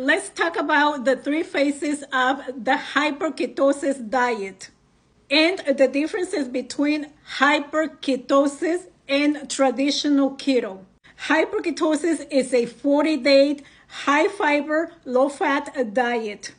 Let's talk about the three phases of the hyperketosis diet and the differences between hyperketosis and traditional keto. Hyperketosis is a 40-day high-fiber, low-fat diet.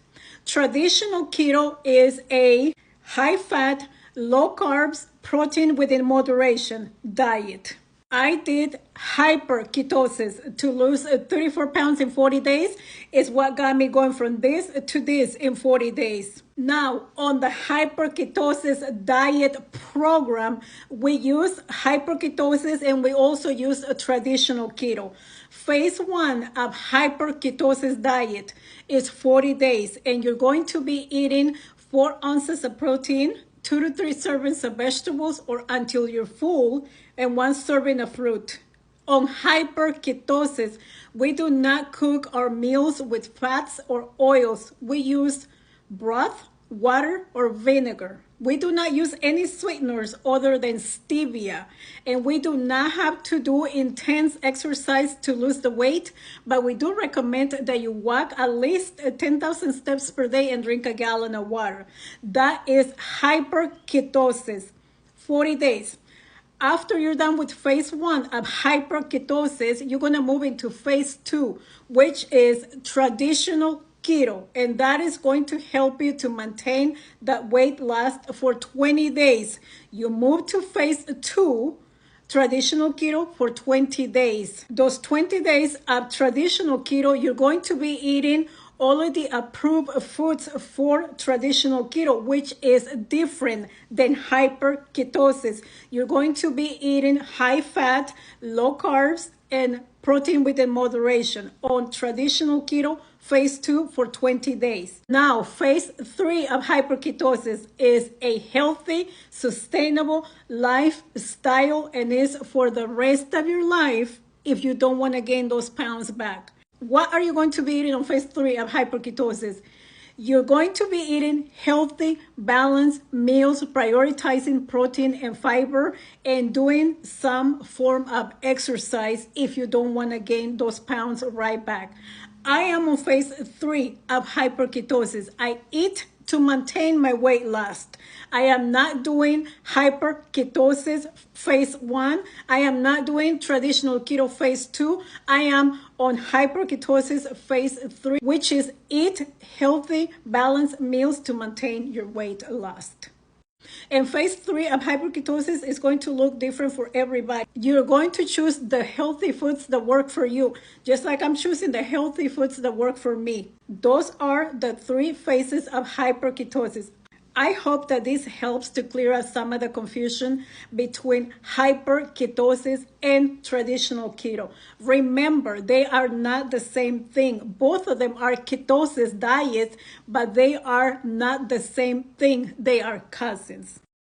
Traditional keto is a high-fat, low-carbs, protein within moderation diet. I did hyper ketosis to lose 34 pounds in 40 days. Is what got me going from this to this in 40 days. Now, on the hyper ketosis diet program, we use hyper ketosis and we also use a traditional keto. Phase 1 of hyper ketosis diet is 40 days, and you're going to be eating 4 ounces of protein, 2 to 3 servings of vegetables or until you're full, and 1 serving of fruit. On hyperketosis, we do not cook our meals with fats or oils. We use broth, water, or vinegar. We do not use any sweeteners other than stevia. And we do not have to do intense exercise to lose the weight, but we do recommend that you walk at least 10,000 steps per day and drink a gallon of water. That is hyperketosis, 40 days. After you're done with phase 1 of hyperketosis, you're going to move into phase 2, which is traditional keto, and that is going to help you to maintain that weight loss for 20 days. You move to phase 2, traditional keto, for 20 days. Those 20 days of traditional keto, you're going to be eating all of the approved foods for traditional keto, which is different than hyperketosis. You're going to be eating high fat, low carbs, and protein within moderation on traditional keto, phase 2 for 20 days. Now, phase 3 of hyperketosis is a healthy, sustainable lifestyle and is for the rest of your life if you don't want to gain those pounds back. What are you going to be eating on phase 3 of hyperketosis? You're going to be eating healthy, balanced meals, prioritizing protein and fiber, and doing some form of exercise if you don't want to gain those pounds right back. I am on phase 3 of hyperketosis. I eat to maintain my weight loss. I am not doing hyperketosis phase 1. I am not doing traditional keto phase 2. I am on hyperketosis phase 3, which is eat healthy, balanced meals to maintain your weight loss. And phase 3 of hyperketosis is going to look different for everybody. You're going to choose the healthy foods that work for you, just like I'm choosing the healthy foods that work for me. Those are the 3 phases of hyperketosis. I hope that this helps to clear up some of the confusion between hyperketosis and traditional keto. Remember, they are not the same thing. Both of them are ketosis diets, but they are not the same thing. They are cousins.